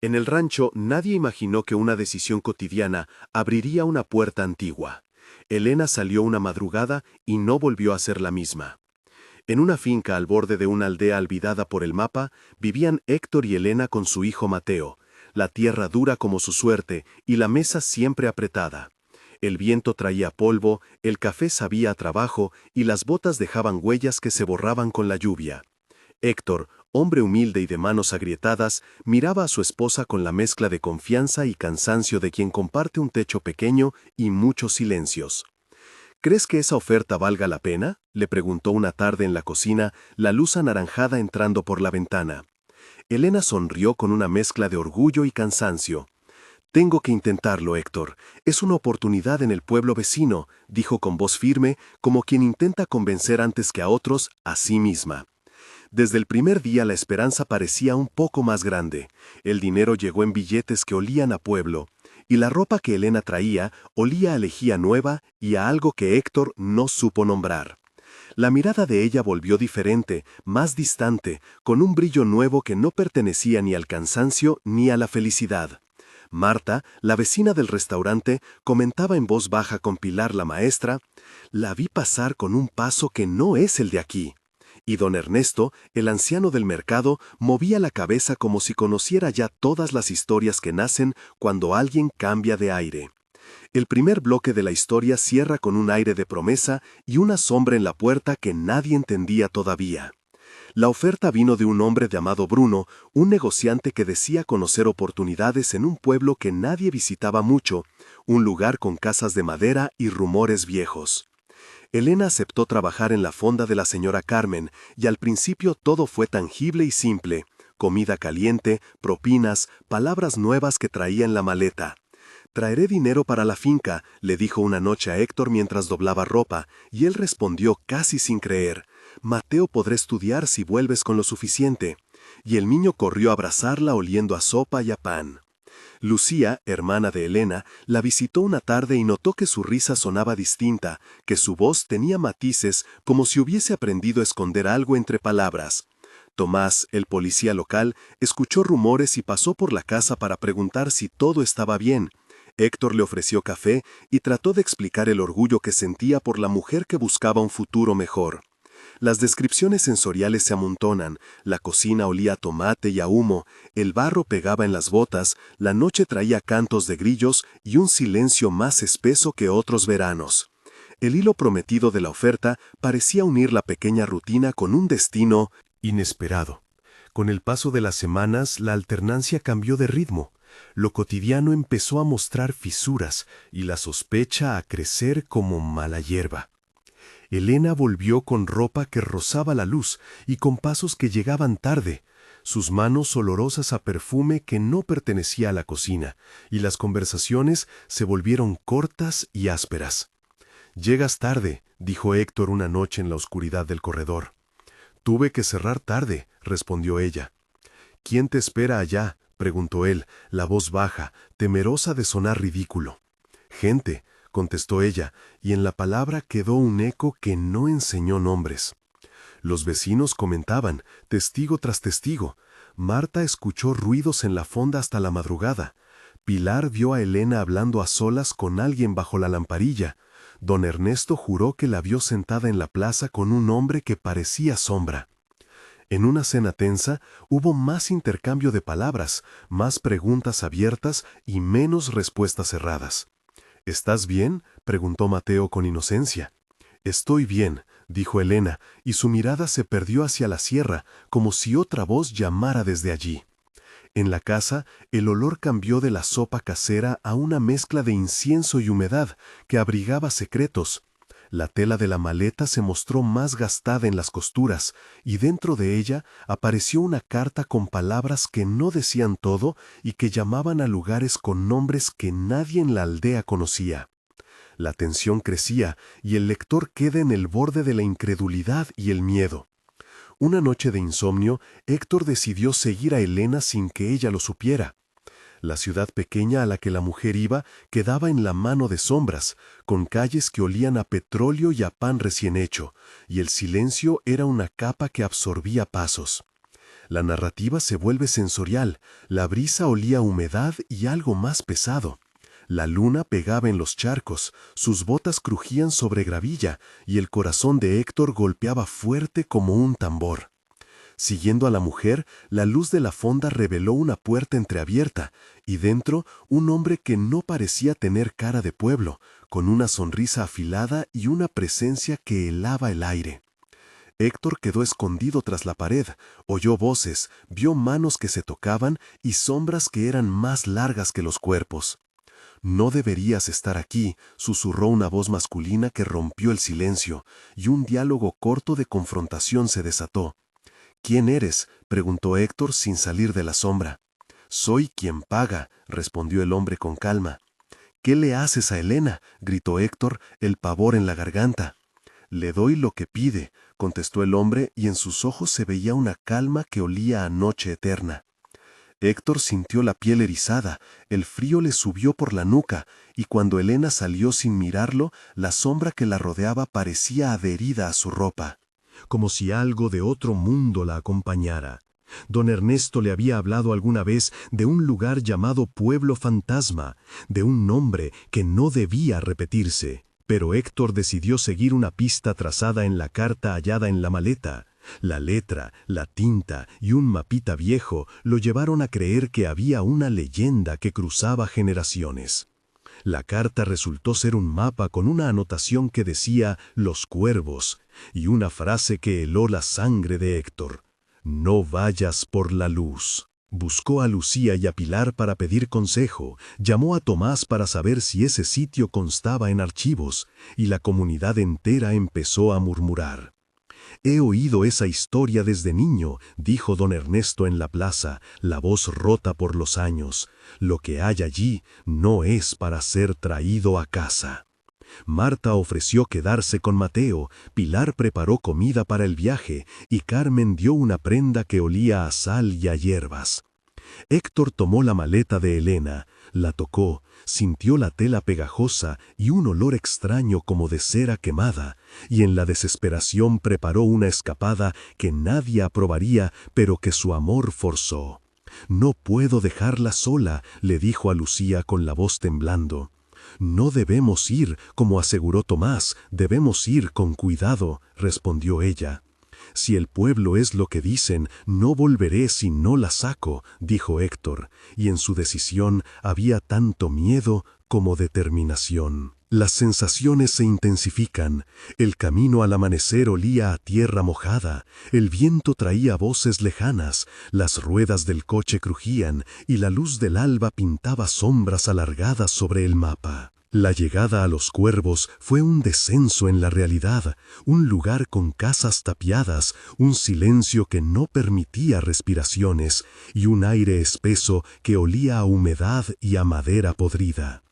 En el rancho nadie imaginó que una decisión cotidiana abriría una puerta antigua. Elena salió una madrugada y no volvió a ser la misma. En una finca al borde de una aldea olvidada por el mapa, vivían Héctor y Elena con su hijo Mateo, la tierra dura como su suerte y la mesa siempre apretada. El viento traía polvo, el café sabía a trabajo y las botas dejaban huellas que se borraban con la lluvia. Héctor, hombre humilde y de manos agrietadas, miraba a su esposa con la mezcla de confianza y cansancio de quien comparte un techo pequeño y muchos silencios. ¿Crees que esa oferta valga la pena?, le preguntó una tarde en la cocina, la luz anaranjada entrando por la ventana. Elena sonrió con una mezcla de orgullo y cansancio. Tengo que intentarlo, Héctor. Es una oportunidad en el pueblo vecino, dijo con voz firme, como quien intenta convencer antes que a otros a sí misma. Desde el primer día la esperanza parecía un poco más grande. El dinero llegó en billetes que olían a pueblo, y la ropa que Elena traía olía a lejía nueva y a algo que Héctor no supo nombrar. La mirada de ella volvió diferente, más distante, con un brillo nuevo que no pertenecía ni al cansancio ni a la felicidad. Marta, la vecina del restaurante, comentaba en voz baja con Pilar la maestra: «La vi pasar con un paso que no es el de aquí». Y don Ernesto, el anciano del mercado, movía la cabeza como si conociera ya todas las historias que nacen cuando alguien cambia de aire. El primer bloque de la historia cierra con un aire de promesa y una sombra en la puerta que nadie entendía todavía. La oferta vino de un hombre llamado Bruno, un negociante que decía conocer oportunidades en un pueblo que nadie visitaba mucho, un lugar con casas de madera y rumores viejos. Elena aceptó trabajar en la fonda de la señora Carmen, y al principio todo fue tangible y simple: comida caliente, propinas, palabras nuevas que traía en la maleta. «Traeré dinero para la finca», le dijo una noche a Héctor mientras doblaba ropa, y él respondió casi sin creer: «Mateo podrá estudiar si vuelves con lo suficiente». Y el niño corrió a abrazarla oliendo a sopa y a pan. Lucía, hermana de Elena, la visitó una tarde y notó que su risa sonaba distinta, que su voz tenía matices como si hubiese aprendido a esconder algo entre palabras. Tomás, el policía local, escuchó rumores y pasó por la casa para preguntar si todo estaba bien. Héctor le ofreció café y trató de explicar el orgullo que sentía por la mujer que buscaba un futuro mejor. Las descripciones sensoriales se amontonan: la cocina olía a tomate y a humo, el barro pegaba en las botas, la noche traía cantos de grillos y un silencio más espeso que otros veranos. El hilo prometido de la oferta parecía unir la pequeña rutina con un destino inesperado. Con el paso de las semanas, la alternancia cambió de ritmo. Lo cotidiano empezó a mostrar fisuras y la sospecha a crecer como mala hierba. Elena volvió con ropa que rozaba la luz y con pasos que llegaban tarde, sus manos olorosas a perfume que no pertenecía a la cocina, y las conversaciones se volvieron cortas y ásperas. «Llegas tarde», dijo Héctor una noche en la oscuridad del corredor. «Tuve que cerrar tarde», respondió ella. «¿Quién te espera allá?», preguntó él, la voz baja, temerosa de sonar ridículo. «Gente», contestó ella, y en la palabra quedó un eco que no enseñó nombres. Los vecinos comentaban, testigo tras testigo. Marta escuchó ruidos en la fonda hasta la madrugada. Pilar vio a Elena hablando a solas con alguien bajo la lamparilla. Don Ernesto juró que la vio sentada en la plaza con un hombre que parecía sombra. En una cena tensa hubo más intercambio de palabras, más preguntas abiertas y menos respuestas cerradas. «¿Estás bien?», preguntó Mateo con inocencia. «Estoy bien», dijo Elena, y su mirada se perdió hacia la sierra, como si otra voz llamara desde allí. En la casa, el olor cambió de la sopa casera a una mezcla de incienso y humedad que abrigaba secretos. La tela de la maleta se mostró más gastada en las costuras, y dentro de ella apareció una carta con palabras que no decían todo y que llamaban a lugares con nombres que nadie en la aldea conocía. La tensión crecía y el lector queda en el borde de la incredulidad y el miedo. Una noche de insomnio, Héctor decidió seguir a Elena sin que ella lo supiera. La ciudad pequeña a la que la mujer iba quedaba en la mano de sombras, con calles que olían a petróleo y a pan recién hecho, y el silencio era una capa que absorbía pasos. La narrativa se vuelve sensorial, la brisa olía a humedad y algo más pesado. La luna pegaba en los charcos, sus botas crujían sobre gravilla y el corazón de Héctor golpeaba fuerte como un tambor. Siguiendo a la mujer, la luz de la fonda reveló una puerta entreabierta, y dentro un hombre que no parecía tener cara de pueblo, con una sonrisa afilada y una presencia que helaba el aire. Héctor quedó escondido tras la pared, oyó voces, vio manos que se tocaban y sombras que eran más largas que los cuerpos. «No deberías estar aquí», susurró una voz masculina que rompió el silencio, y un diálogo corto de confrontación se desató. «¿Quién eres?», preguntó Héctor sin salir de la sombra. «Soy quien paga», respondió el hombre con calma. «¿Qué le haces a Elena?», gritó Héctor, el pavor en la garganta. «Le doy lo que pide», contestó el hombre, y en sus ojos se veía una calma que olía a noche eterna. Héctor sintió la piel erizada, el frío le subió por la nuca, y cuando Elena salió sin mirarlo, la sombra que la rodeaba parecía adherida a su ropa, como si algo de otro mundo la acompañara. Don Ernesto le había hablado alguna vez de un lugar llamado Pueblo Fantasma, de un nombre que no debía repetirse, pero Héctor decidió seguir una pista trazada en la carta hallada en la maleta. La letra, la tinta y un mapita viejo lo llevaron a creer que había una leyenda que cruzaba generaciones. La carta resultó ser un mapa con una anotación que decía «Los Cuervos» y una frase que heló la sangre de Héctor: «No vayas por la luz». Buscó a Lucía y a Pilar para pedir consejo, llamó a Tomás para saber si ese sitio constaba en archivos, y la comunidad entera empezó a murmurar. «He oído esa historia desde niño», dijo don Ernesto en la plaza, la voz rota por los años. «Lo que hay allí no es para ser traído a casa». Marta ofreció quedarse con Mateo, Pilar preparó comida para el viaje y Carmen dio una prenda que olía a sal y a hierbas. Héctor tomó la maleta de Elena, la tocó, sintió la tela pegajosa y un olor extraño como de cera quemada, y en la desesperación preparó una escapada que nadie aprobaría, pero que su amor forzó. «No puedo dejarla sola», le dijo a Lucía con la voz temblando. «No debemos ir», como aseguró Tomás, «debemos ir con cuidado», respondió ella. «Si el pueblo es lo que dicen, no volveré si no la saco», dijo Héctor, y en su decisión había tanto miedo como determinación. Las sensaciones se intensifican, el camino al amanecer olía a tierra mojada, el viento traía voces lejanas, las ruedas del coche crujían y la luz del alba pintaba sombras alargadas sobre el mapa. La llegada a los Cuervos fue un descenso en la realidad, un lugar con casas tapiadas, un silencio que no permitía respiraciones y un aire espeso que olía a humedad y a madera podrida.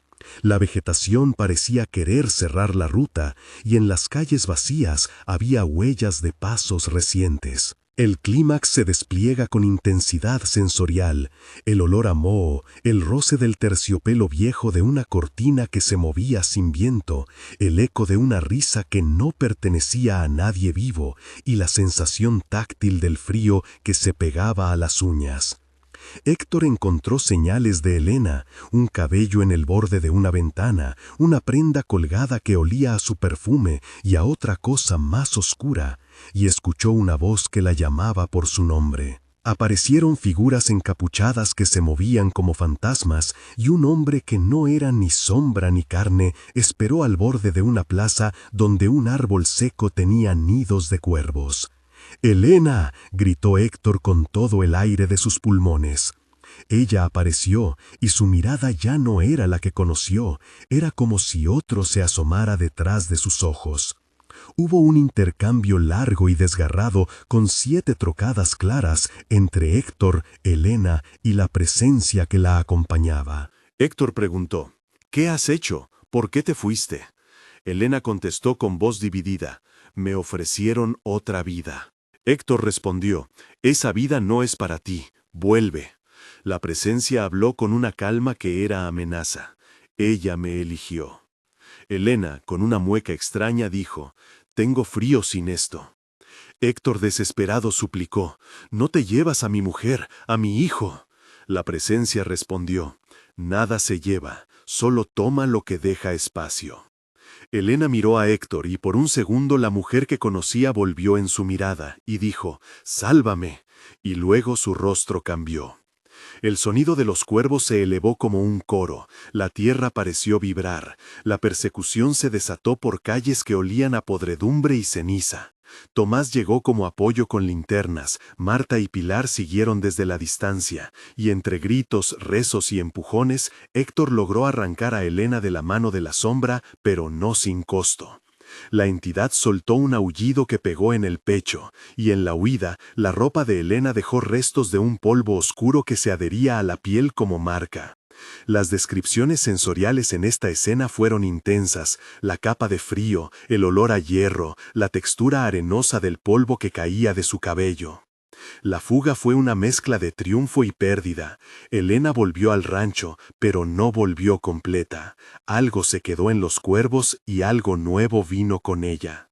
La vegetación parecía querer cerrar la ruta y en las calles vacías había huellas de pasos recientes. El clímax se despliega con intensidad sensorial, el olor a moho, el roce del terciopelo viejo de una cortina que se movía sin viento, el eco de una risa que no pertenecía a nadie vivo y la sensación táctil del frío que se pegaba a las uñas. Héctor encontró señales de Elena, un cabello en el borde de una ventana, una prenda colgada que olía a su perfume y a otra cosa más oscura, y escuchó una voz que la llamaba por su nombre. Aparecieron figuras encapuchadas que se movían como fantasmas y un hombre que no era ni sombra ni carne esperó al borde de una plaza donde un árbol seco tenía nidos de cuervos. «¡Elena!», gritó Héctor con todo el aire de sus pulmones. Ella apareció y su mirada ya no era la que conoció, era como si otro se asomara detrás de sus ojos. Hubo un intercambio largo y desgarrado con 7 trocadas claras entre Héctor, Elena y la presencia que la acompañaba. Héctor preguntó: «¿Qué has hecho? ¿Por qué te fuiste?». Elena contestó con voz dividida: «Me ofrecieron otra vida». Héctor respondió: «Esa vida no es para ti, vuelve». La presencia habló con una calma que era amenaza. «Ella me eligió». Elena, con una mueca extraña, dijo: «Tengo frío sin esto». Héctor desesperado suplicó: «No te llevas a mi mujer, a mi hijo». La presencia respondió: «Nada se lleva, solo toma lo que deja espacio». Elena miró a Héctor y por un segundo la mujer que conocía volvió en su mirada y dijo: «Sálvame», y luego su rostro cambió. El sonido de los cuervos se elevó como un coro, la tierra pareció vibrar, la persecución se desató por calles que olían a podredumbre y ceniza. Tomás llegó como apoyo con linternas, Marta y Pilar siguieron desde la distancia, y entre gritos, rezos y empujones, Héctor logró arrancar a Elena de la mano de la sombra, pero no sin costo. La entidad soltó un aullido que pegó en el pecho, y en la huida, la ropa de Elena dejó restos de un polvo oscuro que se adhería a la piel como marca. Las descripciones sensoriales en esta escena fueron intensas: la capa de frío, el olor a hierro, la textura arenosa del polvo que caía de su cabello. La fuga fue una mezcla de triunfo y pérdida. Elena volvió al rancho, pero no volvió completa. Algo se quedó en los cuervos y algo nuevo vino con ella.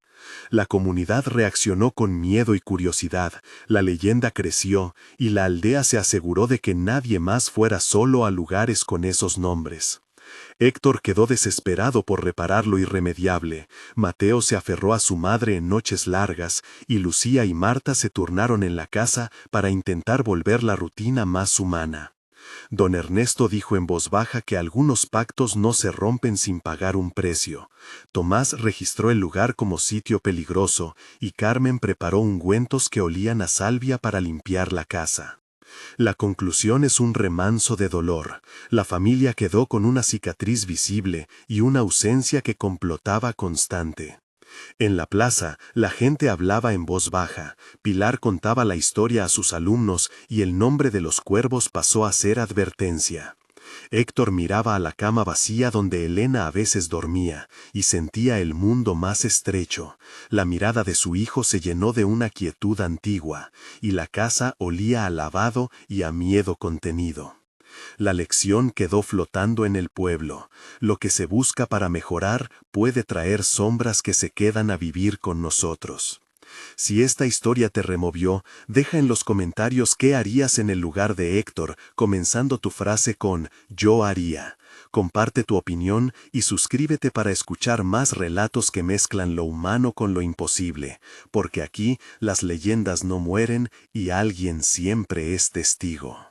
La comunidad reaccionó con miedo y curiosidad, la leyenda creció, y la aldea se aseguró de que nadie más fuera solo a lugares con esos nombres. Héctor quedó desesperado por reparar lo irremediable, Mateo se aferró a su madre en noches largas, y Lucía y Marta se turnaron en la casa para intentar volver la rutina más humana. Don Ernesto dijo en voz baja que algunos pactos no se rompen sin pagar un precio. Tomás registró el lugar como sitio peligroso, y Carmen preparó ungüentos que olían a salvia para limpiar la casa. La conclusión es un remanso de dolor. La familia quedó con una cicatriz visible y una ausencia que complotaba constante. En la plaza, la gente hablaba en voz baja, Pilar contaba la historia a sus alumnos y el nombre de los cuervos pasó a ser advertencia. Héctor miraba a la cama vacía donde Elena a veces dormía y sentía el mundo más estrecho. La mirada de su hijo se llenó de una quietud antigua, y la casa olía a lavado y a miedo contenido. La lección quedó flotando en el pueblo. Lo que se busca para mejorar puede traer sombras que se quedan a vivir con nosotros. Si esta historia te removió, deja en los comentarios qué harías en el lugar de Héctor, comenzando tu frase con «Yo haría». Comparte tu opinión y suscríbete para escuchar más relatos que mezclan lo humano con lo imposible, porque aquí las leyendas no mueren y alguien siempre es testigo.